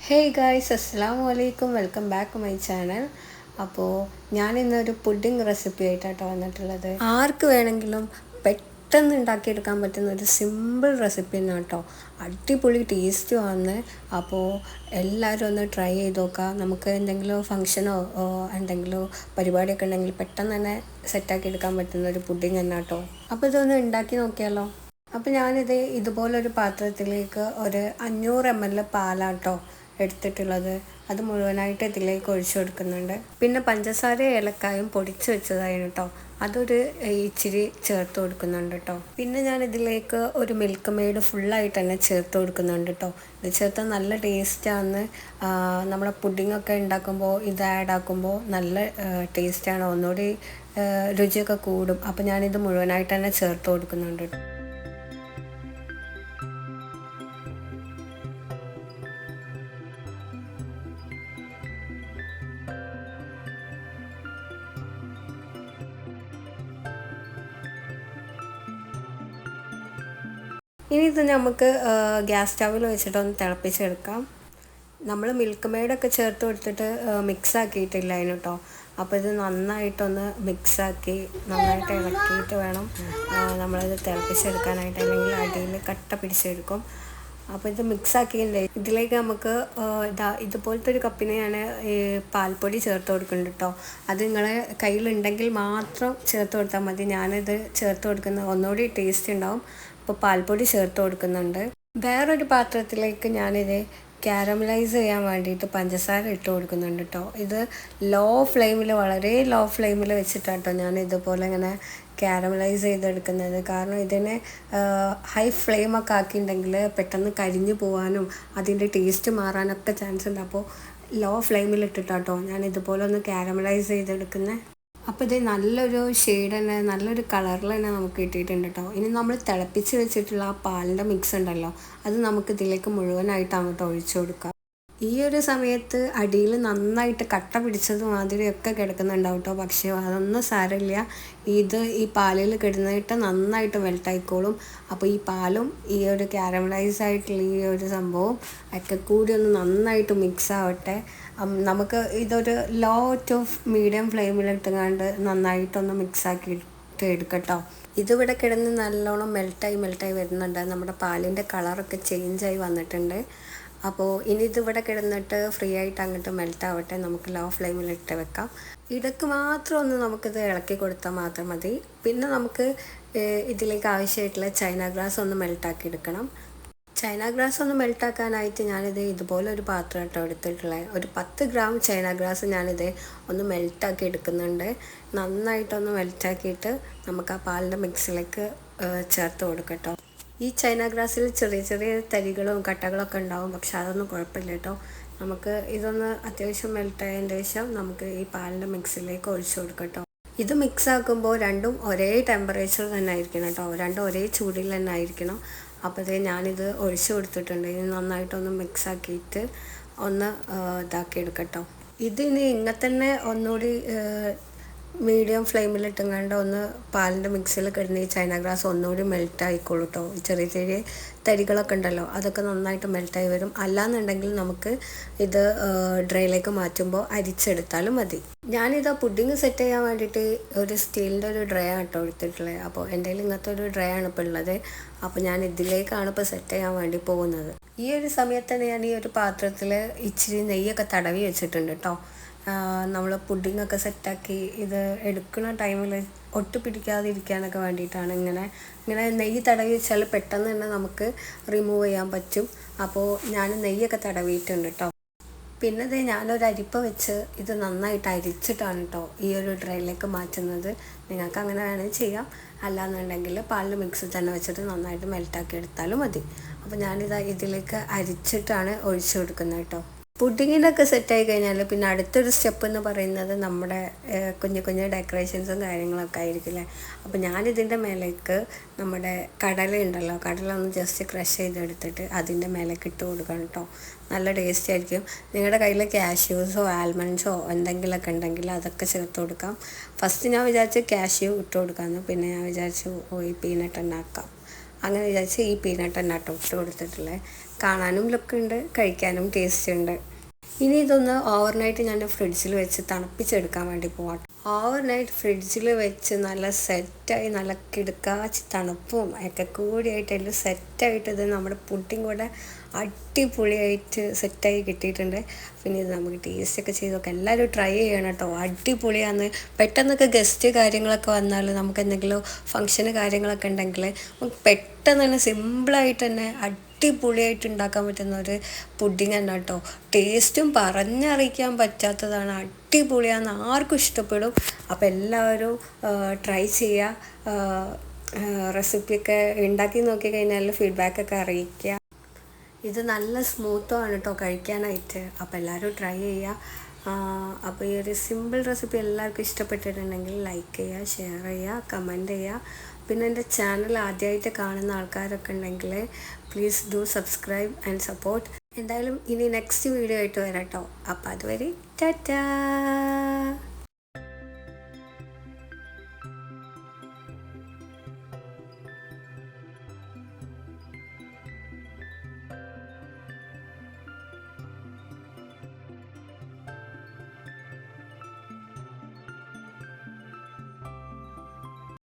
Hey guys, അസ്സലാമു അലൈക്കും. Welcome back to my channel. അപ്പോൾ ഞാനിന്നൊരു പുഡിംഗ് റെസിപ്പി ആയിട്ടാട്ടോ വന്നിട്ടുള്ളത്. ആർക്ക് വേണമെങ്കിലും പെട്ടെന്ന് ഉണ്ടാക്കിയെടുക്കാൻ പറ്റുന്ന ഒരു സിമ്പിൾ റെസിപ്പി തന്നെ കേട്ടോ. അടിപൊളി ടേസ്റ്റുമാണ്. അപ്പോൾ എല്ലാവരും ഒന്ന് ട്രൈ ചെയ്ത് നോക്കാം. നമുക്ക് എന്തെങ്കിലും ഫങ്ഷനോ എന്തെങ്കിലും പരിപാടിയൊക്കെ ഉണ്ടെങ്കിൽ പെട്ടെന്ന് തന്നെ സെറ്റാക്കി എടുക്കാൻ പറ്റുന്ന ഒരു പുഡിംഗ് തന്നെ കേട്ടോ. അപ്പോൾ ഇതൊന്ന് ഉണ്ടാക്കി നോക്കിയാലോ. അപ്പോൾ ഞാനിത് ഇതുപോലൊരു പാത്രത്തിലേക്ക് ഒരു 500 ml പാലാട്ടോ എടുത്തിട്ടുള്ളത്. അത് മുഴുവനായിട്ട് ഇതിലേക്ക് ഒഴിച്ചു കൊടുക്കുന്നുണ്ട്. പിന്നെ പഞ്ചസാര ഏലക്കായും പൊടിച്ച് വെച്ചതായിരുന്നു കേട്ടോ, അതൊരു ഇച്ചിരി ചേർത്ത് കൊടുക്കുന്നുണ്ട് കേട്ടോ. പിന്നെ ഞാൻ ഇതിലേക്ക് ഒരു മിൽക്ക് മെയ്ഡ് ഫുള്ളായിട്ട് തന്നെ ചേർത്ത് കൊടുക്കുന്നുണ്ട് കേട്ടോ. ഇത് ചേർത്താൽ നല്ല ടേസ്റ്റാണ്. നമ്മുടെ പുഡിങ്ങൊക്കെ ഉണ്ടാക്കുമ്പോൾ ഇത് ആഡ് ആക്കുമ്പോൾ നല്ല ടേസ്റ്റാണ്, ഒന്നുകൂടി രുചിയൊക്കെ കൂടും. അപ്പോൾ ഞാനിത് മുഴുവനായിട്ട് തന്നെ ചേർത്ത് കൊടുക്കുന്നുണ്ട് കേട്ടോ. ഇനി ഇത് നമുക്ക് ഗ്യാസ് സ്റ്റൗവിൽ വെച്ചിട്ടൊന്ന് തിളപ്പിച്ചെടുക്കാം. നമ്മൾ മിൽക്ക് മെയ്ഡൊക്കെ ചേർത്ത് കൊടുത്തിട്ട് മിക്സ് ആക്കിയിട്ടില്ലായിരുന്നു കേട്ടോ. അപ്പോൾ ഇത് നന്നായിട്ടൊന്ന് മിക്സാക്കി നന്നായിട്ട് ഇളക്കിയിട്ട് വേണം നമ്മളിത് തിളപ്പിച്ചെടുക്കാനായിട്ട്, അല്ലെങ്കിൽ അടിയിൽ കട്ട പിടിച്ചെടുക്കും. അപ്പോൾ ഇത് മിക്സാക്കിയിട്ടുണ്ട്. ഇതിലേക്ക് നമുക്ക് ഇതുപോലത്തെ ഒരു കപ്പിന് ഞാൻ പാൽപ്പൊടി ചേർത്ത് കൊടുക്കുന്നുണ്ട് കേട്ടോ. അത് നിങ്ങളെ കയ്യിലുണ്ടെങ്കിൽ മാത്രം ചേർത്ത് കൊടുത്താൽ മതി. ഞാനിത് ചേർത്ത് കൊടുക്കുന്നത് ഒന്നുകൂടി ടേസ്റ്റ് ഉണ്ടാവും. അപ്പോൾ പാൽപ്പൊടി ചേർത്ത് കൊടുക്കുന്നുണ്ട്. വേറൊരു പാത്രത്തിലേക്ക് ഞാനിത് കാരമലൈസ് ചെയ്യാൻ വേണ്ടിയിട്ട് പഞ്ചസാര ഇട്ട് കൊടുക്കുന്നുണ്ട് കേട്ടോ. ഇത് ലോ ഫ്ലെയിമിൽ, വളരെ ലോ ഫ്ലെയിമിൽ വെച്ചിട്ടാട്ടോ ഞാൻ ഇതുപോലെ ഇങ്ങനെ കാരമലൈസ് ചെയ്തെടുക്കുന്നത്. കാരണം ഇതിനെ ഹൈ ഫ്ലെയിമൊക്കെ ആക്കിയിട്ടുണ്ടെങ്കിൽ പെട്ടെന്ന് കരിഞ്ഞു പോകാനും അതിൻ്റെ ടേസ്റ്റ് മാറാനൊക്കെ ചാൻസ് ഉണ്ട്. അപ്പോൾ ലോ ഫ്ലെയിമിൽ ഇട്ടിട്ടാട്ടോ ഞാൻ ഇതുപോലെ ഒന്ന് കാരമലൈസ് ചെയ്തെടുക്കുന്നത്. അപ്പോൾ ഇത് നല്ലൊരു ഷെയ്ഡ് തന്നെ, നല്ലൊരു കളറിൽ തന്നെ നമുക്ക് കിട്ടിയിട്ടുണ്ട് കേട്ടോ. ഇനി നമ്മൾ തിളപ്പിച്ച് വെച്ചിട്ടുള്ള ആ പാലിൻ്റെ മിക്സ് ഉണ്ടല്ലോ, അത് നമുക്ക് ഇതിലേക്ക് മുഴുവനായിട്ട് അങ്ങോട്ട് ഒഴിച്ചു കൊടുക്കാം. ഈ ഒരു സമയത്ത് അടിയിൽ നന്നായിട്ട് കട്ട പിടിച്ചത് മാതിരിയൊക്കെ കിടക്കുന്നുണ്ടാവും കേട്ടോ. പക്ഷേ അതൊന്നും സാരമില്ല. ഈ പാലിൽ കിടന്നിട്ട് നന്നായിട്ട് മെൽട്ടായിക്കോളും. അപ്പോൾ ഈ പാലും ഈ ഒരു കാരമലൈസ് ആയിട്ടുള്ള ഈ ഒരു സംഭവം ഒക്കെ കൂടി ഒന്ന് നന്നായിട്ട് മിക്സ് ആവട്ടെ. നമുക്ക് ഇതൊരു ലോ ടു മീഡിയം ഫ്ലെയിമിലിട്ടുകൊണ്ട് നന്നായിട്ടൊന്ന് മിക്സാക്കിയിട്ട് എടുക്കട്ടോ. ഇതിവിടെ കിടന്ന് നല്ലോണം മെൽട്ടായി വരുന്നുണ്ട്. നമ്മുടെ പാലിൻ്റെ കളറൊക്കെ ചേഞ്ചായി വന്നിട്ടുണ്ട്. അപ്പോൾ ഇനി ഇതിവിടെ കിടന്നിട്ട് ഫ്രീ ആയിട്ട് അങ്ങോട്ട് മെൽട്ടാവട്ടെ. നമുക്ക് ലോ ഫ്ലെയിമിലിട്ട് വെക്കാം. ഇടയ്ക്ക് മാത്രം ഒന്ന് നമുക്കിത് ഇളക്കി കൊടുത്താൽ മാത്രം മതി. പിന്നെ നമുക്ക് ഇതിലേക്ക് ആവശ്യമായിട്ടുള്ള ചൈന ഗ്രാസ് ഒന്ന് മെൽട്ടാക്കി എടുക്കണം. ചൈന ഗ്രാസ് ഒന്ന് മെൽട്ടാക്കാനായിട്ട് ഞാനിത് ഇതുപോലെ ഒരു പാത്രം കേട്ടോ എടുത്തിട്ടുള്ളത്. ഒരു 10 ഗ്രാം ചൈന ഗ്രാസ് ഞാനിത് ഒന്ന് മെൽട്ടാക്കി എടുക്കുന്നുണ്ട്. നന്നായിട്ടൊന്ന് മെൽറ്റാക്കിയിട്ട് നമുക്ക് ആ പാലിൻ്റെ മിക്സിലേക്ക് ചേർത്ത് കൊടുക്കട്ടോ. ഈ ചൈന ഗ്രാസിൽ ചെറിയ ചെറിയ തരികളും കട്ടകളൊക്കെ ഉണ്ടാവും, പക്ഷെ അതൊന്നും കുഴപ്പമില്ല കേട്ടോ. നമുക്ക് ഇതൊന്ന് അത്യാവശ്യം മെൽട്ടായതിന് ശേഷം നമുക്ക് ഈ പാലിൻ്റെ മിക്സിലേക്ക് ഒഴിച്ചു കൊടുക്കട്ടോ. ഇത് മിക്സ് ആക്കുമ്പോൾ രണ്ടും ഒരേ ടെമ്പറേച്ചർ തന്നെ ആയിരിക്കണം കേട്ടോ, രണ്ടും ഒരേ ചൂടിൽ തന്നെ ആയിരിക്കണം. അപ്പോഴത്തേ ഞാനിത് ഒഴിച്ചു കൊടുത്തിട്ടുണ്ട്. ഇത് നന്നായിട്ടൊന്ന് മിക്സ് ആക്കിയിട്ട് ഒന്ന് ഇതാക്കി എടുക്കട്ടോ. ഇതിനി ഇങ്ങനെ തന്നെ ഒന്നുകൂടി മീഡിയം ഫ്ലെയിമിലിട്ടുകൊണ്ട് ഒന്ന് പാലിൻ്റെ മിക്സിയിൽ കിടന്ന് ഈ ചൈന ഗ്രാസ് ഒന്നുകൂടി മെൽറ്റ് ആയിക്കോളൂ കേട്ടോ. ചെറിയ ചെറിയ തരികളൊക്കെ ഉണ്ടല്ലോ, അതൊക്കെ നന്നായിട്ട് മെൽറ്റായി വരും. അല്ലാന്നുണ്ടെങ്കിൽ നമുക്ക് ഇത് ഡ്രൈയിലേക്ക് മാറ്റുമ്പോൾ അരിച്ചെടുത്താലും മതി. ഞാനിത് പുഡിങ് സെറ്റ് ചെയ്യാൻ വേണ്ടിയിട്ട് ഒരു സ്റ്റീലിൻ്റെ ഒരു ഡ്രൈ ആണ് കേട്ടോ എടുത്തിട്ടുള്ളത്. അപ്പോൾ എൻ്റെ കയ്യിൽ ഇങ്ങനത്തെ ഒരു ഡ്രൈ ആണ് ഇപ്പോൾ ഉള്ളത്. അപ്പോൾ ഞാൻ ഇതിലേക്കാണ് ഇപ്പോൾ സെറ്റ് ചെയ്യാൻ വേണ്ടി പോകുന്നത്. ഈ ഒരു സമയത്ത് തന്നെ ഞാൻ ഈ ഒരു പാത്രത്തിൽ ഇച്ചിരി നെയ്യൊക്കെ തടവി വെച്ചിട്ടുണ്ട് കേട്ടോ. നമ്മൾ പുഡിങ്ങൊക്കെ സെറ്റാക്കി ഇത് എടുക്കുന്ന ടൈമിൽ ഒട്ടി പിടിക്കാതിരിക്കാനൊക്കെ വേണ്ടിയിട്ടാണ് ഇങ്ങനെ നെയ്യ് തടവി വെച്ചാൽ പെട്ടെന്ന് തന്നെ നമുക്ക് റിമൂവ് ചെയ്യാൻ പറ്റും. അപ്പോൾ ഞാൻ നെയ്യൊക്കെ തടവിയിട്ടുണ്ട് കേട്ടോ. പിന്നെ ഇത് ഞാനൊരു അരിപ്പ വെച്ച് ഇത് നന്നായിട്ട് അരിച്ചിട്ടാണ് കേട്ടോ ഈ ഒരു ഡ്രൈയിലേക്ക് മാറ്റുന്നത്. നിങ്ങൾക്ക് അങ്ങനെ വേണമെങ്കിൽ ചെയ്യാം. അല്ലാന്നുണ്ടെങ്കിൽ പാലിൽ മിക്സ് തന്നെ വെച്ചിട്ട് നന്നായിട്ട് മെൽറ്റാക്കി എടുത്താലും മതി. അപ്പോൾ ഞാനിത് ഇതിലേക്ക് അരിച്ചിട്ടാണ് ഒഴിച്ചു കൊടുക്കുന്നത് കേട്ടോ. പുഡിങ്ങിനൊക്കെ സെറ്റായി കഴിഞ്ഞാൽ പിന്നെ അടുത്തൊരു സ്റ്റെപ്പ് എന്ന് പറയുന്നത് നമ്മുടെ കുഞ്ഞു കുഞ്ഞു ഡെക്കറേഷൻസും കാര്യങ്ങളൊക്കെ ആയിരിക്കില്ലേ. അപ്പോൾ ഞാനിതിൻ്റെ മേലേക്ക് നമ്മുടെ കടല ഉണ്ടല്ലോ, കടല ഒന്ന് ജസ്റ്റ് ക്രഷ് ചെയ്തെടുത്തിട്ട് അതിൻ്റെ മേലേക്ക് ഇട്ട് കൊടുക്കണം കേട്ടോ. നല്ല ടേസ്റ്റ് ആയിരിക്കും. നിങ്ങളുടെ കയ്യിൽ കാഷ്യൂസോ ആൽമണ്ട്സോ എന്തെങ്കിലുമൊക്കെ ഉണ്ടെങ്കിൽ അതൊക്കെ ചേർത്ത് കൊടുക്കാം. ഫസ്റ്റ് ഞാൻ വിചാരിച്ചു കാഷ്യൂ ഇട്ട് കൊടുക്കാമെന്ന്, പിന്നെ ഞാൻ വിചാരിച്ചു ഈ പീനട്ട് ഉണ്ടാക്കാം. അങ്ങനെ വിചാരിച്ച് ഈ പീനട്ട് തന്നെ ഇട്ട് കൊടുത്തിട്ടുള്ളത്. കാണാനും ലുക്കുണ്ട്, കഴിക്കാനും ടേസ്റ്റ് ഉണ്ട്. ഇനി ഇതൊന്ന് ഓവർനൈറ്റ് ഞാൻ ഫ്രിഡ്ജിൽ വെച്ച് തണുപ്പിച്ചെടുക്കാൻ വേണ്ടി പോവാം. ഓവർനൈറ്റ് ഫ്രിഡ്ജിൽ വെച്ച് നല്ല സെറ്റായി നല്ല കിടുക്കാച്ചി തണുപ്പും ഒക്കെ കൂടിയായിട്ട് എല്ലാം സെറ്റായിട്ട് ഇത് നമ്മുടെ പുഡിങ് കൂടെ അടിപൊളിയായിട്ട് സെറ്റായി കിട്ടിയിട്ടുണ്ട്. പിന്നെ ഇത് നമുക്ക് ടേസ്റ്റൊക്കെ ചെയ്ത് നോക്കാം. എല്ലാവരും ട്രൈ ചെയ്യണം കേട്ടോ, അടിപൊളിയാന്ന്. പെട്ടെന്നൊക്കെ ഗസ്റ്റ് കാര്യങ്ങളൊക്കെ വന്നാൽ നമുക്ക് എന്തെങ്കിലും ഫങ്ഷന് കാര്യങ്ങളൊക്കെ ഉണ്ടെങ്കിൽ നമുക്ക് പെട്ടെന്ന് തന്നെ സിമ്പിളായിട്ട് തന്നെ അടിപൊളിയായിട്ട് ഉണ്ടാക്കാൻ പറ്റുന്ന ഒരു പുഡിങ് തന്നെ കേട്ടോ. ടേസ്റ്റും പറഞ്ഞറിയിക്കാൻ പറ്റാത്തതാണ്, അടിപൊളിയാന്ന്, ആർക്കും ഇഷ്ടപ്പെടും. അപ്പോൾ എല്ലാവരും ട്രൈ ചെയ്യുക. റെസിപ്പിയൊക്കെ ഉണ്ടാക്കി നോക്കി കഴിഞ്ഞാൽ ഫീഡ്ബാക്കൊക്കെ അറിയിക്കുക. ഇത് നല്ല സ്മൂത്തുമാണ് കേട്ടോ കഴിക്കാനായിട്ട്. അപ്പോൾ എല്ലാവരും ട്രൈ ചെയ്യുക. അപ്പോൾ ഈ ഒരു സിമ്പിൾ റെസിപ്പി എല്ലാവർക്കും ഇഷ്ടപ്പെട്ടിട്ടുണ്ടെങ്കിൽ ലൈക്ക് ചെയ്യുക, ഷെയർ ചെയ്യുക, കമൻറ്റ് ചെയ്യുക. പിന്നെ എൻ്റെ ചാനൽ ആദ്യമായിട്ട് കാണുന്ന ആൾക്കാരൊക്കെ ഉണ്ടെങ്കിൽ please do subscribe and support. എന്തായാലും ഇനി നെക്സ്റ്റ് വീഡിയോ ആയിട്ട് വരാം കേട്ടോ. അപ്പോൾ അതുവരെ ടാറ്റാ.